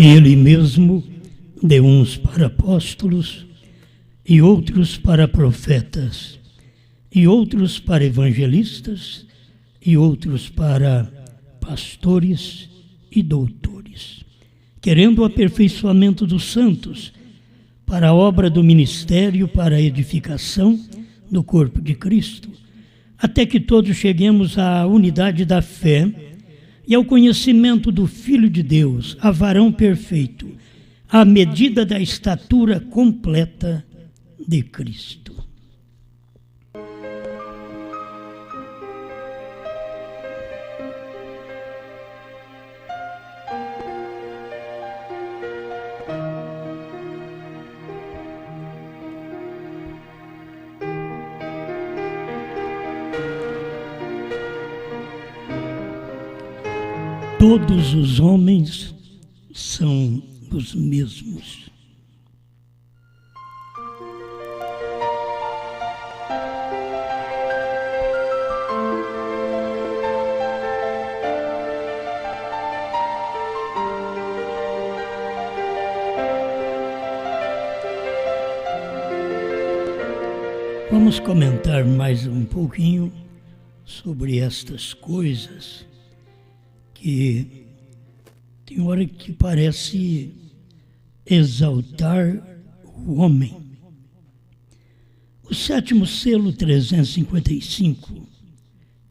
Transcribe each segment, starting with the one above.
E ele mesmo deu uns para apóstolos, e outros para profetas, e outros para evangelistas, e outros para pastores e doutores, querendo o aperfeiçoamento dos santos, para a obra do ministério, para a edificação do corpo de Cristo, até que todos cheguemos à unidade da fé e ao conhecimento do Filho de Deus, a varão perfeito, à medida da estatura completa de Cristo. Todos os homens são os mesmos. Vamos comentar mais um pouquinho sobre estas coisas que tem hora que parece exaltar o homem. O 7º selo 355,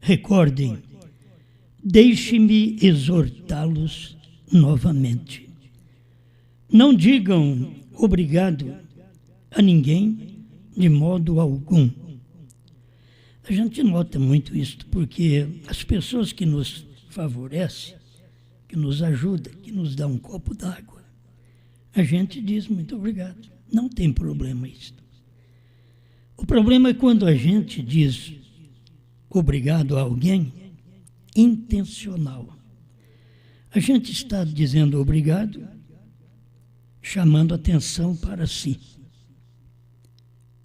recordem, deixe-me exortá-los novamente. Não digam obrigado a ninguém de modo algum. A gente nota muito isso, porque as pessoas que nos favorecem, que nos ajudam, que nos dão um copo d'água, a gente diz muito obrigado. Não tem problema isso. O problema é quando a gente diz obrigado a alguém intencional. A gente está dizendo obrigado, chamando atenção para si.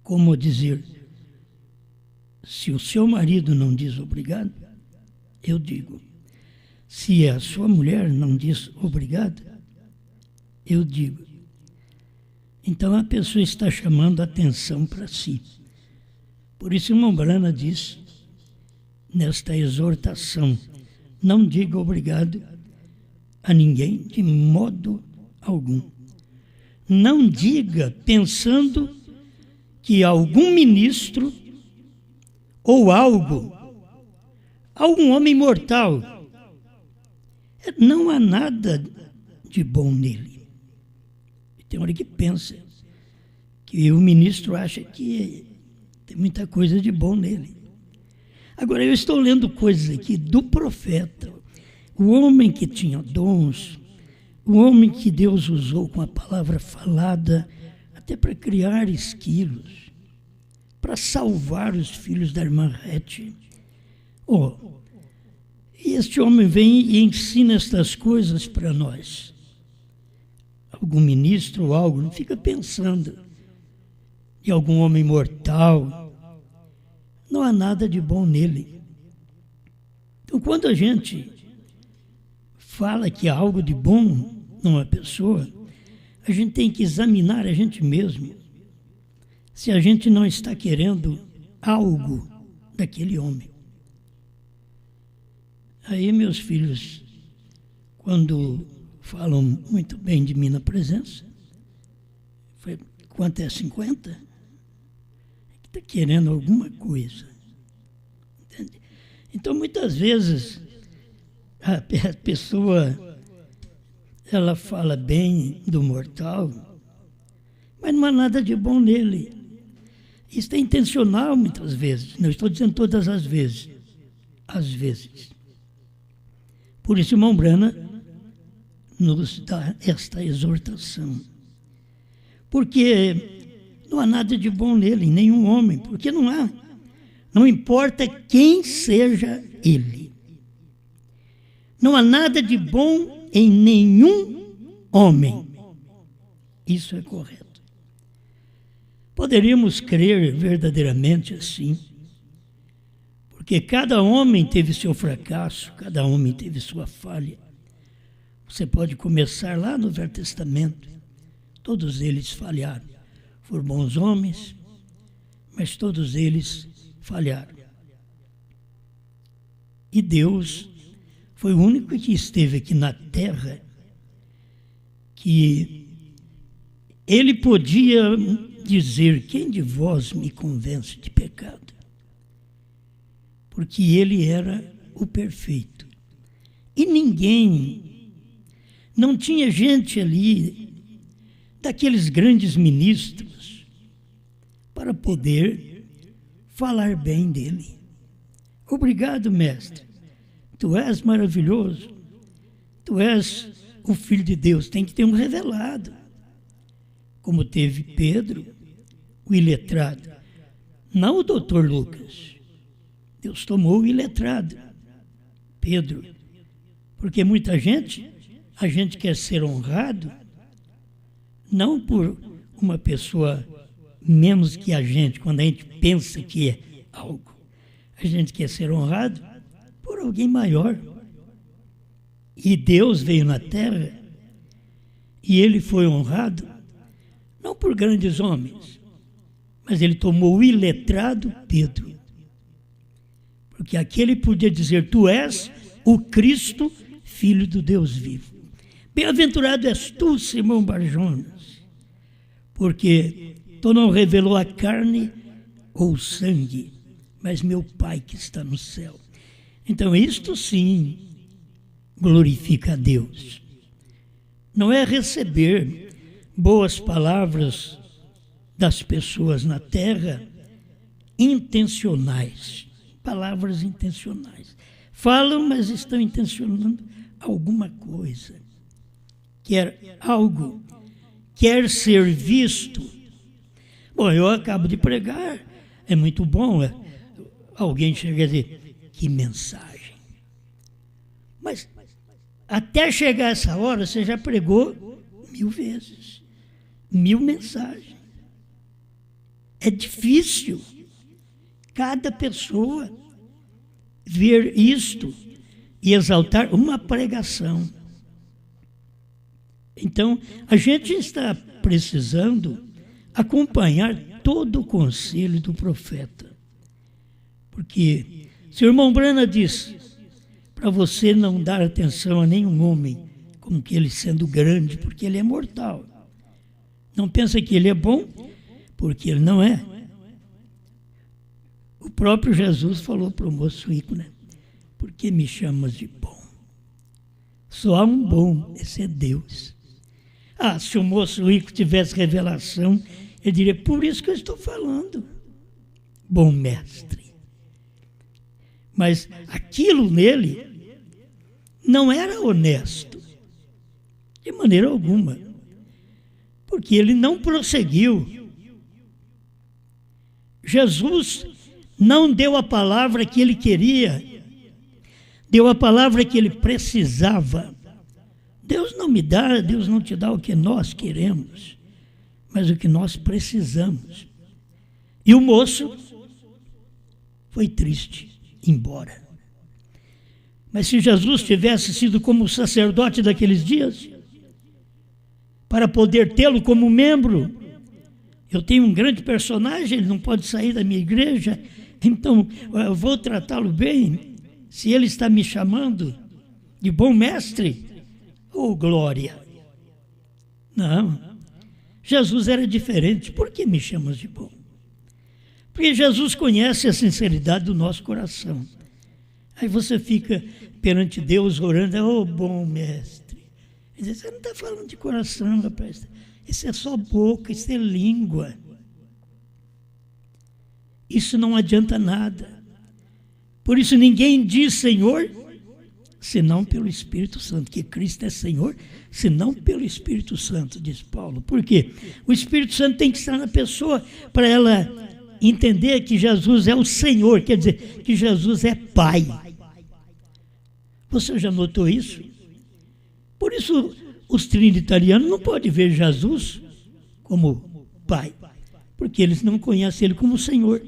Como dizer, se o seu marido não diz obrigado, eu digo. Se a sua mulher não diz obrigado, eu digo. Então a pessoa está chamando atenção para si. Por isso o irmão Brana diz, nesta exortação, não diga obrigado a ninguém de modo algum. Não diga pensando que algum ministro ou algum homem mortal, não há nada de bom nele. Tem hora que pensa que o ministro acha que tem muita coisa de bom nele. Agora, eu estou lendo coisas aqui do profeta, o homem que tinha dons, o homem que Deus usou com a palavra falada, até para criar esquilos, para salvar os filhos da irmã Rete. E este homem vem e ensina estas coisas para nós. Algum ministro ou algo, não fica pensando em algum homem mortal. Não há nada de bom nele. Então, quando a gente fala que há algo de bom numa pessoa, a gente tem que examinar a gente mesmo, se a gente não está querendo algo daquele homem. Aí, meus filhos, quando falam muito bem de mim na presença, quanto é 50? É que está querendo alguma coisa. Entende? Então, muitas vezes, a pessoa, ela fala bem do mortal, mas não há nada de bom nele. Isso é intencional muitas vezes, não estou dizendo todas as vezes, às vezes. Por isso, o irmão Brana nos dá esta exortação. Porque não há nada de bom nele, em nenhum homem, porque não há. Não importa quem seja ele. Não há nada de bom em nenhum homem. Isso é correto. Poderíamos crer verdadeiramente assim, porque cada homem teve seu fracasso, cada homem teve sua falha. O Você pode começar lá no Velho Testamento. Todos eles falharam. Foram bons homens, mas todos eles falharam. E Deus foi o único que esteve aqui na terra que ele podia dizer: quem de vós me convence de pecado? Porque ele era o perfeito. E ninguém, não tinha gente ali, daqueles grandes ministros, para poder falar bem dele. Obrigado, mestre. Tu és maravilhoso. Tu és o Filho de Deus. Tem que ter um revelado. Como teve Pedro, o iletrado. Não o doutor Lucas. Deus tomou o iletrado, Pedro. Porque muita gente, a gente quer ser honrado, não por uma pessoa menos que a gente, quando a gente pensa que é algo. A gente quer ser honrado por alguém maior. E Deus veio na terra e ele foi honrado não por grandes homens, mas ele tomou o iletrado Pedro. Porque aquele podia dizer: tu és o Cristo, Filho do Deus vivo. Bem-aventurado és tu, Simão Barjonas, porque tu não revelou a carne ou o sangue, mas meu Pai que está no céu. Então isto sim glorifica a Deus. Não é receber boas palavras das pessoas na terra intencionais, palavras intencionais. Falam, mas estão intencionando alguma coisa. Quer algo, quer ser visto. Bom, eu acabo de pregar, é muito bom. Alguém chega a dizer: que mensagem. Mas até chegar essa hora, você já pregou 1000 vezes, 1000 mensagens. É difícil cada pessoa ver isto e exaltar uma pregação. Então, a gente está precisando acompanhar todo o conselho do profeta. Porque se o irmão Brana diz para você não dar atenção a nenhum homem, como que ele sendo grande, porque ele é mortal. Não pensa que ele é bom, porque ele não é. O próprio Jesus falou para o moço rico, né? Por que me chamas de bom? Só há um bom, esse é Deus. Ah, se o moço rico tivesse revelação, ele diria: por isso que eu estou falando, bom mestre. Mas aquilo nele não era honesto, de maneira alguma, porque ele não prosseguiu. Jesus não deu a palavra que ele queria, deu a palavra que ele precisava. Deus não me dá, Deus não te dá o que nós queremos, mas o que nós precisamos. E o moço foi triste, embora. Mas se Jesus tivesse sido como o sacerdote daqueles dias, para poder tê-lo como membro, eu tenho um grande personagem, ele não pode sair da minha igreja, então eu vou tratá-lo bem. Se ele está me chamando de bom mestre, oh glória. Não, Jesus era diferente. Por que me chamas de bom? Porque Jesus conhece a sinceridade do nosso coração. Aí você fica perante Deus orando: oh bom mestre. Ele diz: você não está falando de coração, rapaz. Isso é só boca, isso é língua. Isso não adianta nada. Por isso ninguém diz Senhor, senão pelo Espírito Santo, que Cristo é Senhor, senão pelo Espírito Santo, diz Paulo. Por quê? O Espírito Santo tem que estar na pessoa para ela entender que Jesus é o Senhor, quer dizer, que Jesus é Pai. Você já notou isso? Por isso os trinitarianos não podem ver Jesus como Pai, porque eles não conhecem Ele como Senhor.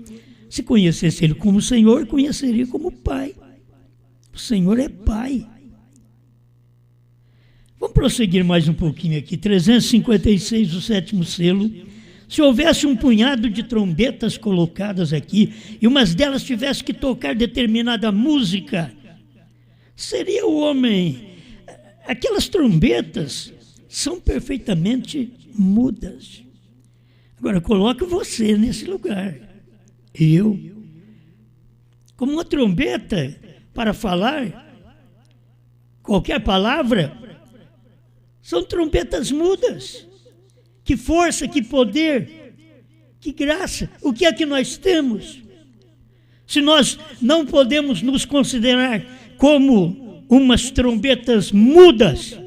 Se conhecesse Ele como Senhor, conheceria como Pai. O Senhor é Pai. Vamos prosseguir mais um pouquinho aqui. 356, o sétimo selo. Se houvesse um punhado de trombetas colocadas aqui e umas delas tivesse que tocar determinada música, seria o homem. Aquelas trombetas são perfeitamente mudas. Agora, coloque você nesse lugar. Eu, como uma trombeta para falar qualquer palavra, são trombetas mudas. Que força, que poder, que graça. O que é que nós temos? Se nós não podemos nos considerar como umas trombetas mudas,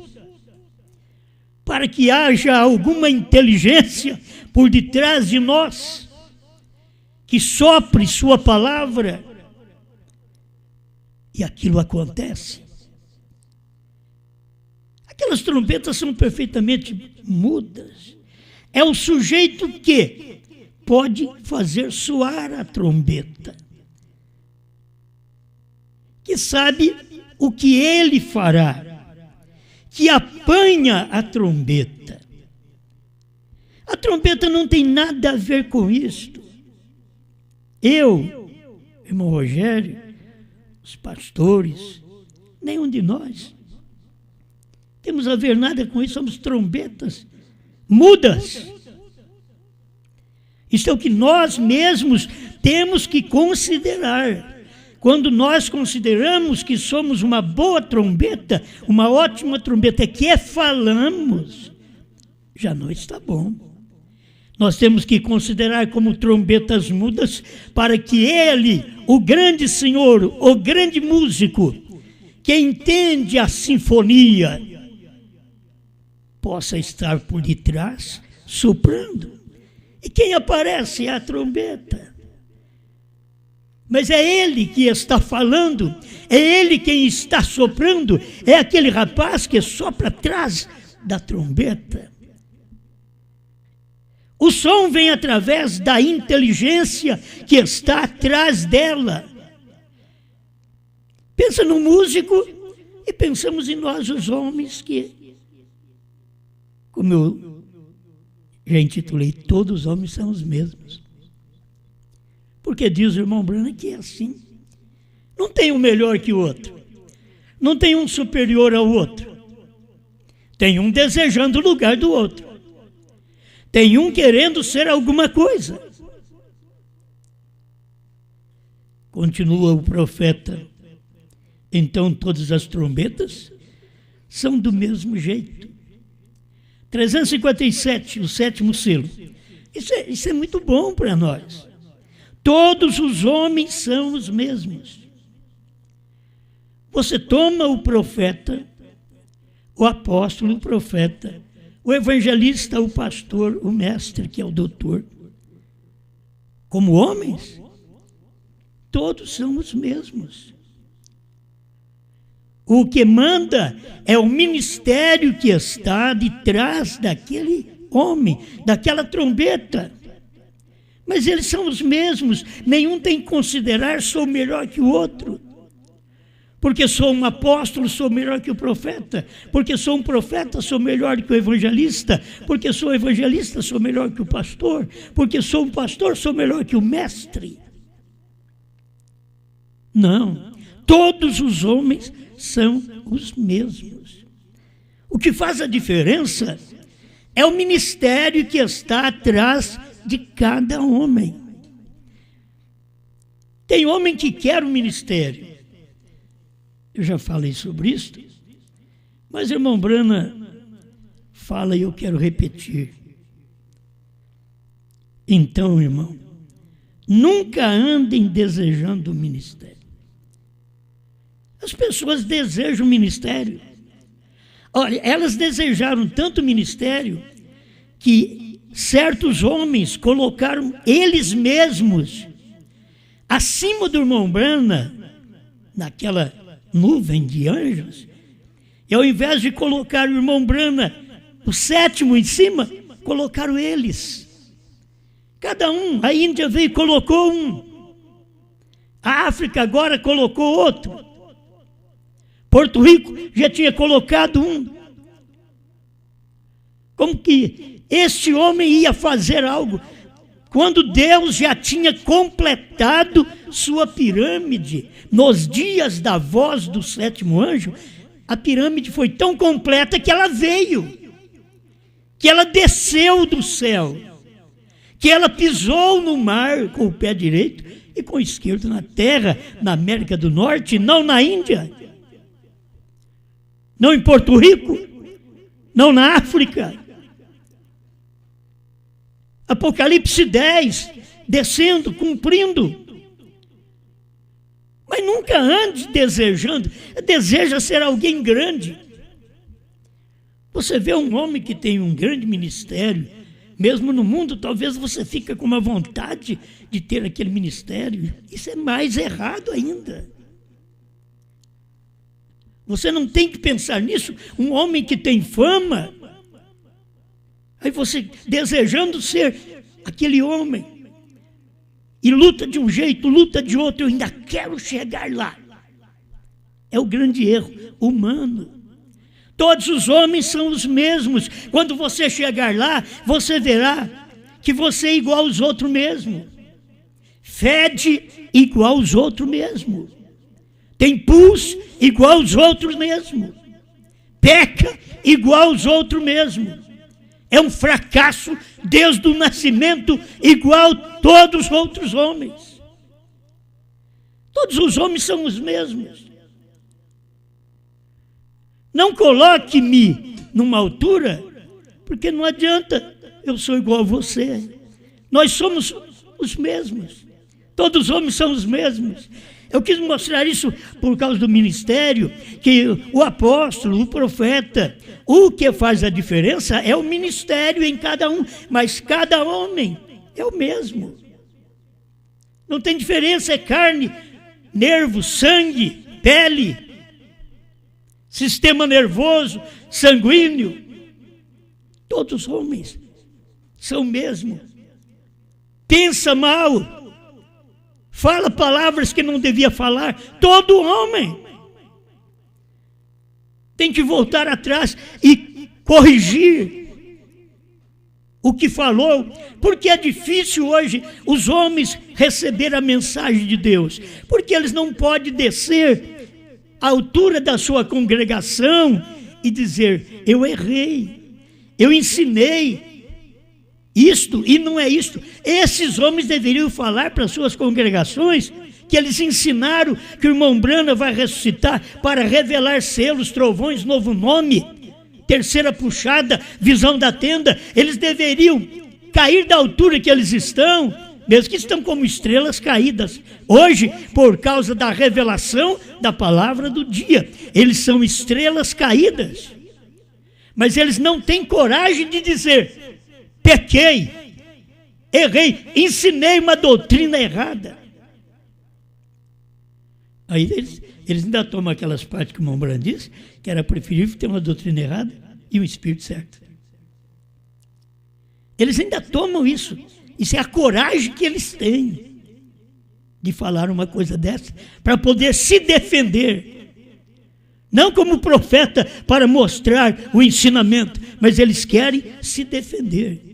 para que haja alguma inteligência por detrás de nós, que sopre sua palavra, e aquilo acontece. Aquelas trombetas são perfeitamente mudas. É o sujeito que pode fazer soar a trombeta, que sabe o que ele fará, que apanha a trombeta. A trombeta não tem nada a ver com isto. Eu, irmão Rogério, os pastores, nenhum de nós temos a ver nada com isso, somos trombetas mudas. Isso é o que nós mesmos temos que considerar. Quando nós consideramos que somos uma boa trombeta, uma ótima trombeta, que falamos, já não está bom. Nós temos que considerar como trombetas mudas para que ele, o grande Senhor, o grande músico, que entende a sinfonia, possa estar por detrás, soprando. E quem aparece é a trombeta. Mas é ele que está falando, é ele quem está soprando, é aquele rapaz que sopra atrás da trombeta. O som vem através da inteligência que está atrás dela. Pensa no músico e pensamos em nós, os homens, que, como eu já intitulei, todos os homens são os mesmos. Porque diz o irmão Branham que é assim. Não tem um melhor que o outro. Não tem um superior ao outro. Tem um desejando o lugar do outro. Tem um querendo ser alguma coisa. Continua o profeta. Então todas as trombetas são do mesmo jeito. 357, o sétimo selo. Isso é muito bom para nós. Todos os homens são os mesmos. Você toma o profeta, o apóstolo, o profeta, o evangelista, o pastor, o mestre, que é o doutor. Como homens, todos são os mesmos. O que manda é o ministério que está de trás daquele homem, daquela trombeta. Mas eles são os mesmos, nenhum tem que considerar sou melhor que o outro. Porque sou um apóstolo, sou melhor que o profeta. Porque sou um profeta, sou melhor que o evangelista. Porque sou evangelista, sou melhor que o pastor. Porque sou um pastor, sou melhor que o mestre. Não, todos os homens são os mesmos. O que faz a diferença é o ministério que está atrás de cada homem. Tem homem que quer o ministério. Eu já falei sobre isso, mas irmão Branham fala e eu quero repetir. Então, irmão, nunca andem desejando o ministério. As pessoas desejam o ministério. Olha, elas desejaram tanto o ministério que certos homens colocaram eles mesmos acima do irmão Branham, naquela nuvem de anjos, e ao invés de colocar o irmão Branham, o sétimo em cima, colocaram eles. Cada um, a Índia veio e colocou um. A África agora colocou outro. Porto Rico já tinha colocado um. Como que este homem ia fazer algo quando Deus já tinha completado sua pirâmide? Nos dias da voz do sétimo anjo, a pirâmide foi tão completa que ela veio, que ela desceu do céu, que ela pisou no mar com o pé direito e com o esquerdo na terra, na América do Norte, não na Índia, não em Porto Rico, não na África. Apocalipse 10, descendo, cumprindo. Mas nunca ande desejando, deseja ser alguém grande. Você vê um homem que tem um grande ministério, mesmo no mundo, talvez você fique com uma vontade de ter aquele ministério. Isso é mais errado ainda. Você não tem que pensar nisso. Um homem que tem fama, aí você desejando ser aquele homem, e luta de um jeito, luta de outro, eu ainda quero chegar lá. É o grande erro humano. Todos os homens são os mesmos. Quando você chegar lá, você verá que você é igual aos outros mesmo. Fede igual aos outros mesmo. Tem pus igual aos outros mesmo. Peca igual aos outros mesmo. É um fracasso desde o nascimento igual a todos os outros homens. Todos os homens são os mesmos. Não coloque-me numa altura, porque não adianta, eu sou igual a você. Nós somos os mesmos. Todos os homens são os mesmos. Eu quis mostrar isso por causa do ministério, que o apóstolo, o profeta, o que faz a diferença é o ministério em cada um, mas cada homem é o mesmo. Não tem diferença, é carne, nervo, sangue, pele, sistema nervoso, sanguíneo. Todos os homens são o mesmo. Pensa mal, fala palavras que não devia falar. Todo homem tem que voltar atrás e corrigir o que falou, porque é difícil hoje os homens receber a mensagem de Deus, porque eles não podem descer à altura da sua congregação e dizer: eu errei, eu ensinei isto e não é isto. Esses homens deveriam falar para as suas congregações que eles ensinaram que o irmão Branham vai ressuscitar para revelar selos, trovões, novo nome, terceira puxada, visão da tenda. Eles deveriam cair da altura que eles estão, mesmo que estão como estrelas caídas. Hoje, por causa da revelação da palavra do dia, eles são estrelas caídas. Mas eles não têm coragem de dizer: pequei, errei, ensinei uma doutrina errada. Aí eles ainda tomam aquelas partes que o irmão Branham disse, que era preferível ter uma doutrina errada e um espírito certo. Eles ainda tomam isso. Isso é a coragem que eles têm de falar uma coisa dessa, para poder se defender. Não como profeta para mostrar o ensinamento, mas eles querem se defender.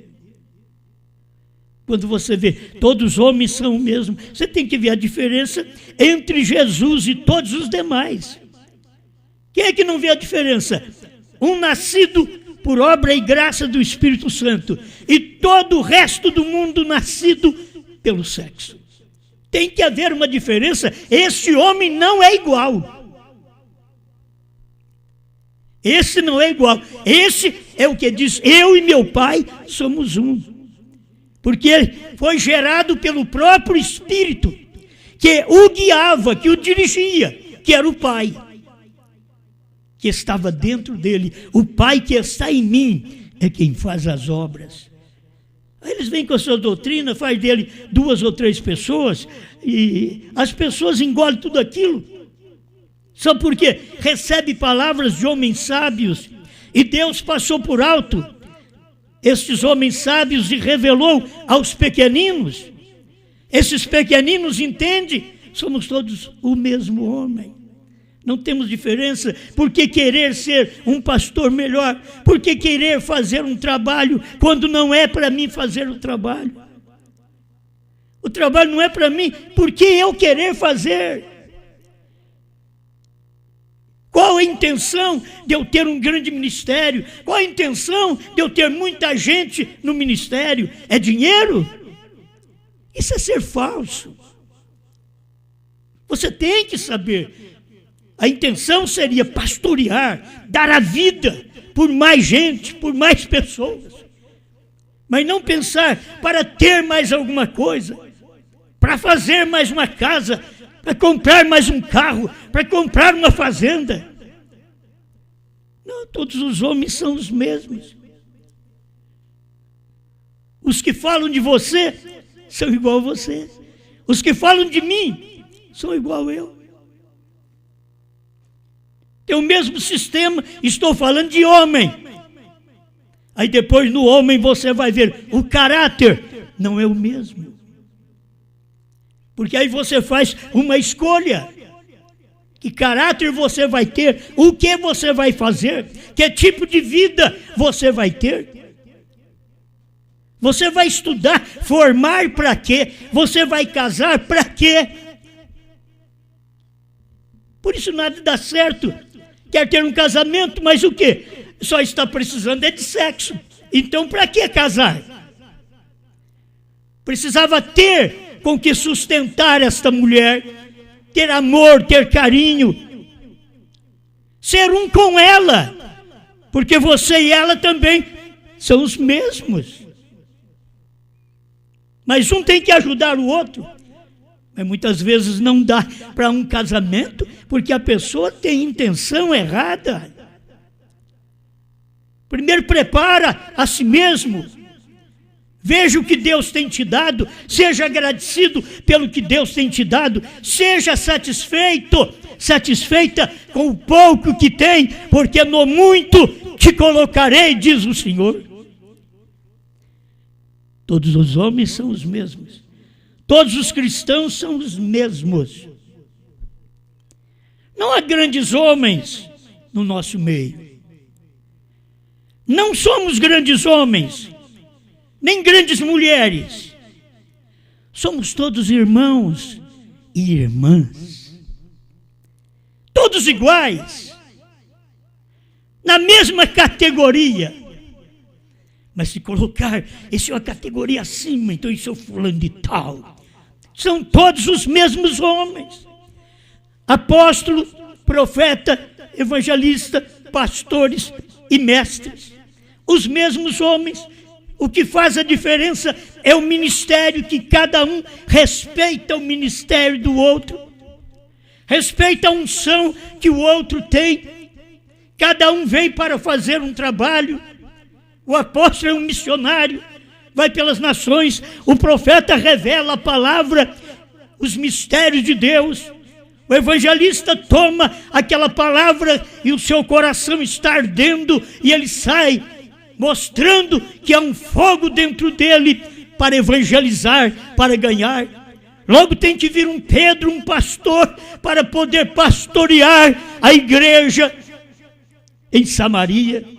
Quando você vê, todos os homens são o mesmo, você tem que ver a diferença entre Jesus e todos os demais. Quem é que não vê a diferença? Um nascido por obra e graça do Espírito Santo, e todo o resto do mundo nascido pelo sexo. Tem que haver uma diferença. Esse homem não é igual. Esse não é igual. Esse é o que diz: eu e meu pai somos um. Porque ele foi gerado pelo próprio Espírito, que o guiava, que o dirigia, que era o Pai, que estava dentro dele. O Pai que está em mim é quem faz as obras. Aí eles vêm com a sua doutrina, faz dele 2 ou 3 pessoas, e as pessoas engolem tudo aquilo, só porque recebe palavras de homens sábios, e Deus passou por alto estes homens sábios e revelou aos pequeninos. Esses pequeninos entendem, somos todos o mesmo homem. Não temos diferença. Por que querer ser um pastor melhor? Por que querer fazer um trabalho quando não é para mim fazer o trabalho? O trabalho não é para mim, por que eu querer fazer? Qual a intenção de eu ter um grande ministério? Qual a intenção de eu ter muita gente no ministério? É dinheiro? Isso é ser falso. Você tem que saber. A intenção seria pastorear, dar a vida por mais gente, por mais pessoas. Mas não pensar para ter mais alguma coisa, para fazer mais uma casa, para comprar mais um carro, para comprar uma fazenda. Não, todos os homens são os mesmos. Os que falam de você são igual a você. Os que falam de mim são igual a eu. Tem o mesmo sistema, estou falando de homem. Aí depois no homem você vai ver, o caráter não é o mesmo. Porque aí você faz uma escolha. Que caráter você vai ter? O que você vai fazer? Que tipo de vida você vai ter? Você vai estudar, formar para quê? Você vai casar para quê? Por isso nada dá certo. Quer ter um casamento, mas o quê? Só está precisando é de sexo. Então para que casar? Precisava ter com que sustentar esta mulher, ter amor, ter carinho, ser um com ela, porque você e ela também são os mesmos. Mas um tem que ajudar o outro. Mas muitas vezes não dá para um casamento, porque a pessoa tem intenção errada. Primeiro prepara a si mesmo. Veja o que Deus tem te dado, seja agradecido pelo que Deus tem te dado, seja satisfeita com o pouco que tem, porque no muito te colocarei, diz o Senhor. Todos os homens são os mesmos. Todos os cristãos são os mesmos. Não há grandes homens no nosso meio. Não somos grandes homens, nem grandes mulheres. Somos todos irmãos e irmãs. Todos iguais. Na mesma categoria. Mas se colocar, esse é uma categoria acima, então isso é o fulano de tal. São todos os mesmos homens. Apóstolo, profeta, evangelista, pastores e mestres. Os mesmos homens. O que faz a diferença é o ministério, que cada um respeita o ministério do outro. Respeita a unção que o outro tem. Cada um vem para fazer um trabalho. O apóstolo é um missionário, vai pelas nações. O profeta revela a palavra, os mistérios de Deus. O evangelista toma aquela palavra e o seu coração está ardendo e ele sai mostrando que há um fogo dentro dele para evangelizar, para ganhar. Logo tem que vir um Pedro, um pastor, para poder pastorear a igreja em Samaria.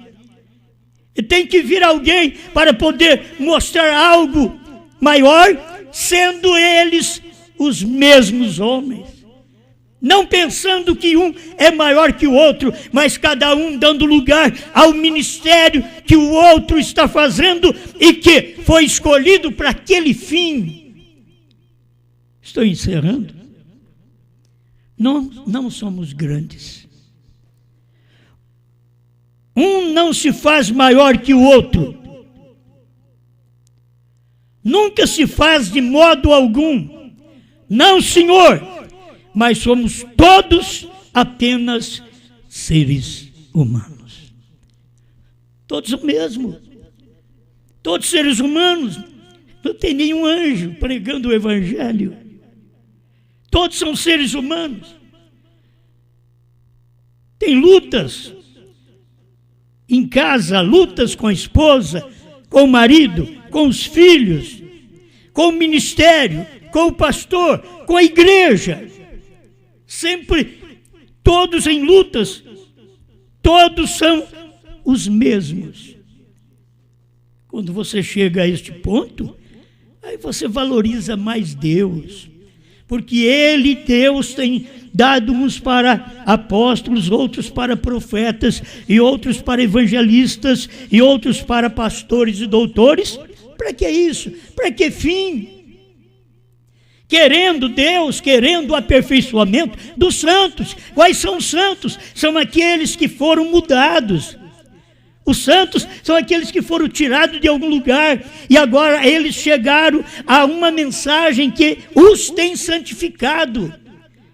E tem que vir alguém para poder mostrar algo maior, sendo eles os mesmos homens. Não pensando que um é maior que o outro, mas cada um dando lugar ao ministério que o outro está fazendo e que foi escolhido para aquele fim. Estou encerrando. Não somos grandes. Um não se faz maior que o outro. Nunca se faz de modo algum. Não, Senhor. Mas somos todos apenas seres humanos. Todos o mesmo. Todos seres humanos. Não tem nenhum anjo pregando o evangelho. Todos são seres humanos. Tem lutas em casa, lutas com a esposa, com o marido, com os filhos, com o ministério, com o pastor, com a igreja. Sempre todos em lutas, todos são os mesmos. Quando você chega a este ponto, aí você valoriza mais Deus, porque Ele, Deus, tem dado uns para apóstolos, outros para profetas, e outros para evangelistas, e outros para pastores e doutores. Para que isso? Para que fim? Querendo Deus, querendo o aperfeiçoamento dos santos. Quais são os santos? São aqueles que foram mudados. Os santos são aqueles que foram tirados de algum lugar e agora eles chegaram a uma mensagem que os tem santificado.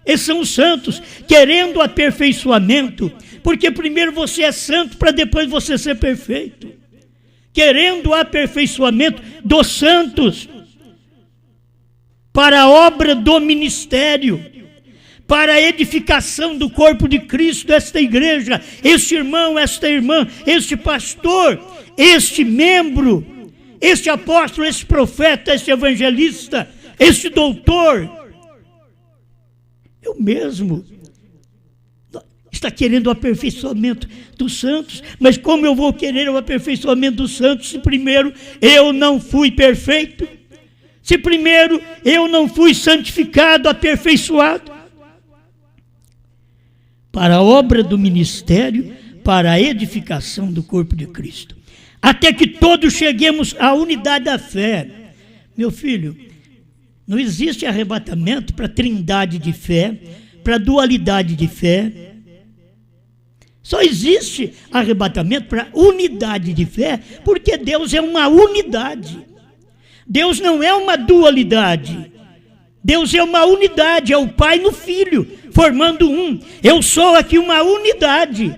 Esses são os santos, querendo o aperfeiçoamento, porque primeiro você é santo para depois você ser perfeito. Querendo o aperfeiçoamento dos santos, para a obra do ministério, para a edificação do corpo de Cristo, desta igreja, este irmão, esta irmã, este pastor, este membro, este apóstolo, este profeta, este evangelista, este doutor. Eu mesmo está querendo o aperfeiçoamento dos santos, mas como eu vou querer o aperfeiçoamento dos santos se primeiro eu não fui perfeito? Se primeiro eu não fui santificado, aperfeiçoado? Para a obra do ministério, para a edificação do corpo de Cristo. Até que todos cheguemos à unidade da fé. Meu filho, não existe arrebatamento para trindade de fé, para dualidade de fé. Só existe arrebatamento para unidade de fé, porque Deus é uma unidade. Deus não é uma dualidade. Deus é uma unidade, é o Pai no Filho, formando um. Eu sou aqui uma unidade.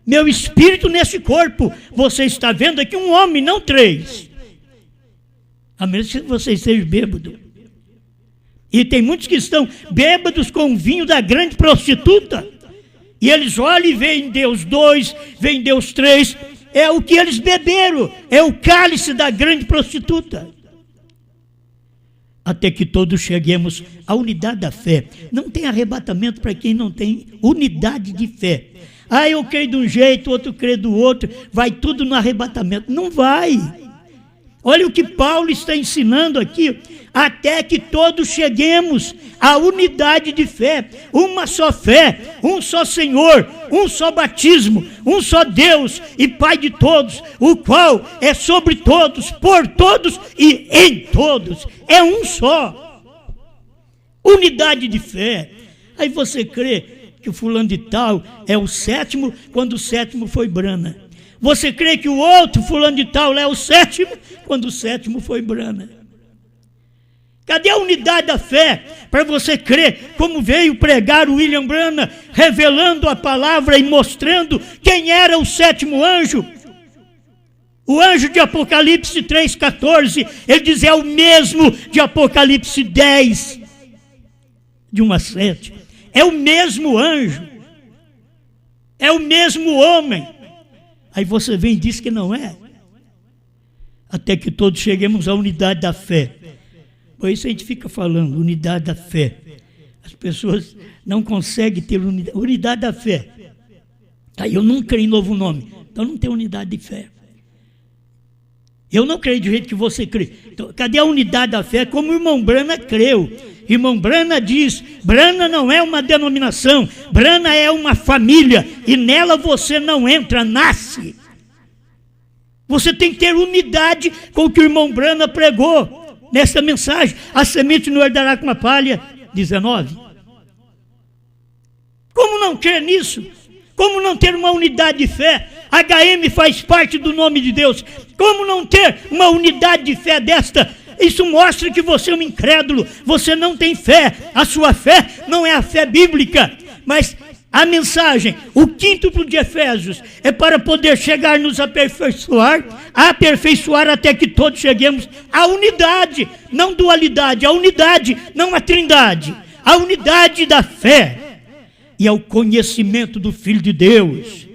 Meu espírito nesse corpo. Você está vendo aqui um homem, não três. A menos que você esteja bêbado. E tem muitos que estão bêbados com o vinho da grande prostituta. E eles olham e veem Deus 2, veem Deus 3. É o que eles beberam. É o cálice da grande prostituta. Até que todos cheguemos à unidade da fé. Não tem arrebatamento para quem não tem unidade de fé. Ah, eu creio de um jeito, outro crê do outro, vai tudo no arrebatamento. Não vai. Olha o que Paulo está ensinando aqui. Até que todos cheguemos à unidade de fé. Uma só fé, um só Senhor, um só batismo, um só Deus e Pai de todos, o qual é sobre todos, por todos e em todos. É um só. Unidade de fé. Aí você crê que o fulano de tal é o sétimo, quando o sétimo foi Brana. Você crê que o outro fulano de tal é o sétimo, quando o sétimo foi Brana. Cadê a unidade da fé para você crer como veio pregar o William Brana, revelando a palavra e mostrando quem era o sétimo anjo? O anjo de Apocalipse 3,14, ele diz, é o mesmo de Apocalipse 10, de 1 a 7. É o mesmo anjo. É o mesmo homem. Aí você vem e diz que não é. Até que todos cheguemos à unidade da fé. Por isso a gente fica falando, unidade da fé. As pessoas não conseguem ter unidade da fé. Aí eu não creio em novo nome, então não tem unidade de fé. Eu não creio do jeito que você crê. Então, cadê a unidade da fé? Como o irmão Brana creu. Irmão Brana diz, Brana não é uma denominação, Brana é uma família, e nela você não entra, nasce. Você tem que ter unidade com o que o irmão Brana pregou nessa mensagem. A semente não herdará com a palha, 19. Como não crer nisso? Como não ter uma unidade de fé? HM faz parte do nome de Deus. Como não ter uma unidade de fé desta? Isso mostra que você é um incrédulo, você não tem fé. A sua fé não é a fé bíblica, mas a mensagem, o quíntuplo de Efésios, é para poder chegar nos aperfeiçoar até que todos cheguemos à unidade, não dualidade, a unidade, não a trindade, a unidade da fé e ao conhecimento do Filho de Deus.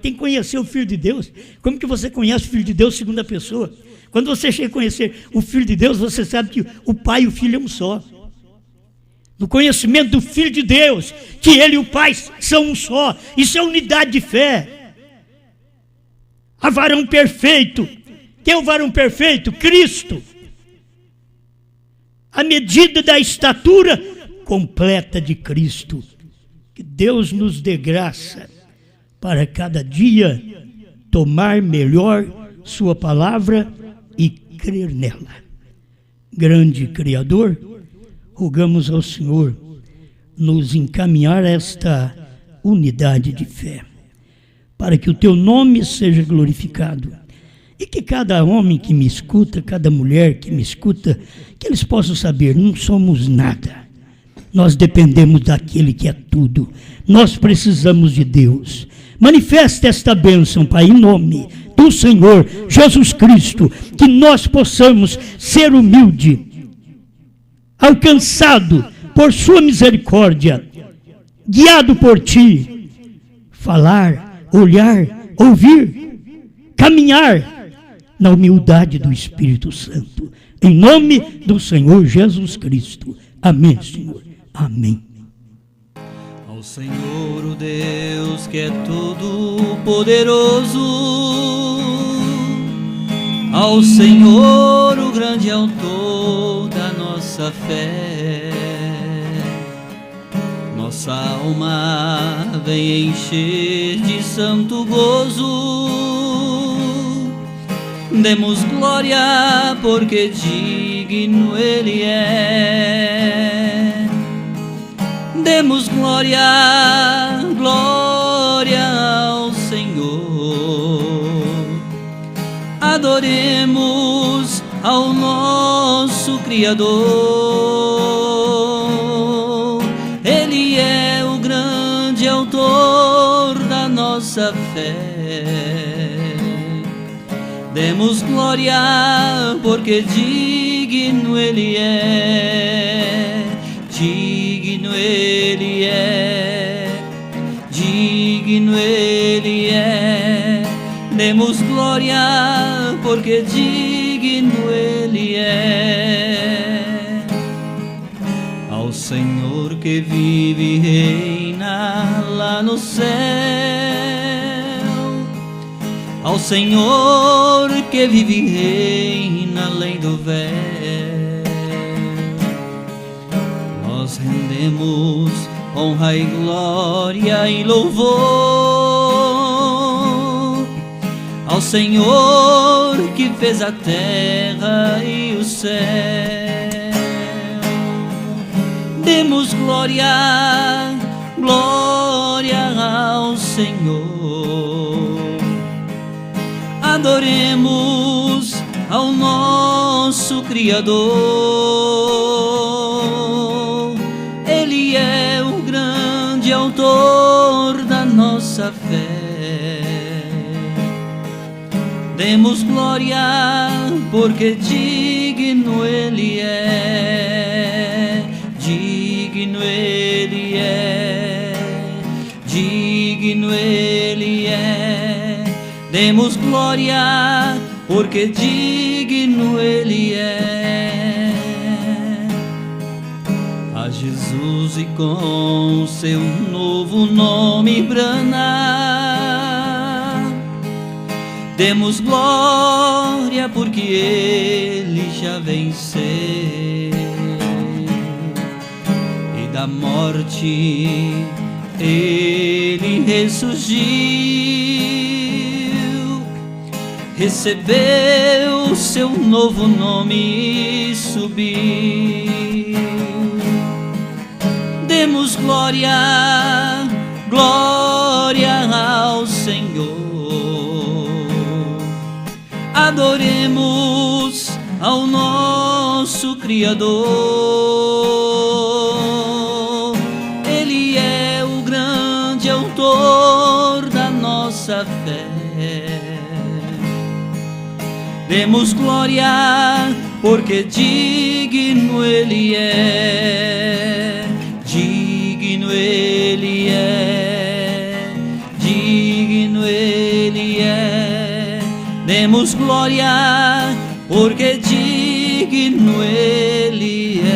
Tem que conhecer o Filho de Deus. Como que você conhece o Filho de Deus segunda pessoa? Quando você chega a conhecer o Filho de Deus, você sabe que o Pai e o Filho é um só. no conhecimento do Filho de Deus, que Ele e o Pai são um só. Isso é unidade de fé. A varão perfeito. Quem é o varão perfeito? Cristo. A medida da estatura completa de Cristo. Que Deus nos dê graça para cada dia tomar melhor sua palavra e crer nela. Grande Criador, rogamos ao Senhor nos encaminhar esta unidade de fé, para que o teu nome seja glorificado e que cada homem que me escuta, cada mulher que me escuta, que eles possam saber, não somos nada. Nós dependemos daquele que é tudo. Nós precisamos de Deus. Manifesta esta bênção, Pai, em nome do Senhor Jesus Cristo, que nós possamos ser humilde, alcançado por sua misericórdia, guiado por ti, falar, olhar, ouvir, caminhar na humildade do Espírito Santo, em nome do Senhor Jesus Cristo. Amém, Senhor. Amém. Ao Senhor, o Deus que é todo poderoso, ao Senhor, o grande autor da nossa fé, nossa alma vem encher de santo gozo. Demos glória porque digno Ele é. Demos glória, glória ao Senhor. Adoremos ao nosso Criador. Ele é o grande autor da nossa fé. Demos glória porque digno Ele é. Digno Ele é. Digno Ele é. Demos glória porque digno Ele é. Ao Senhor que vive e reina lá no céu, ao Senhor que vive e reina além do véu, nós rendemos honra e glória e louvor ao Senhor que fez a terra e o céu. Demos glória, glória ao Senhor. Adoremos ao nosso Criador. Ele é o grande autor da nossa fé. Demos glória porque digno Ele é. Digno Ele é. Digno Ele é. Demos glória porque digno Ele é. A Jesus e com seu novo nome brana, demos glória porque Ele já venceu e da morte Ele ressurgiu. Recebeu seu novo nome e subiu. Demos glória, glória ao Senhor. Adoremos ao nosso Criador. Ele é o grande autor da nossa fé. Demos glória porque digno Ele é. Digno Ele é. Digno Ele é. Demos glória porque digno Ele é.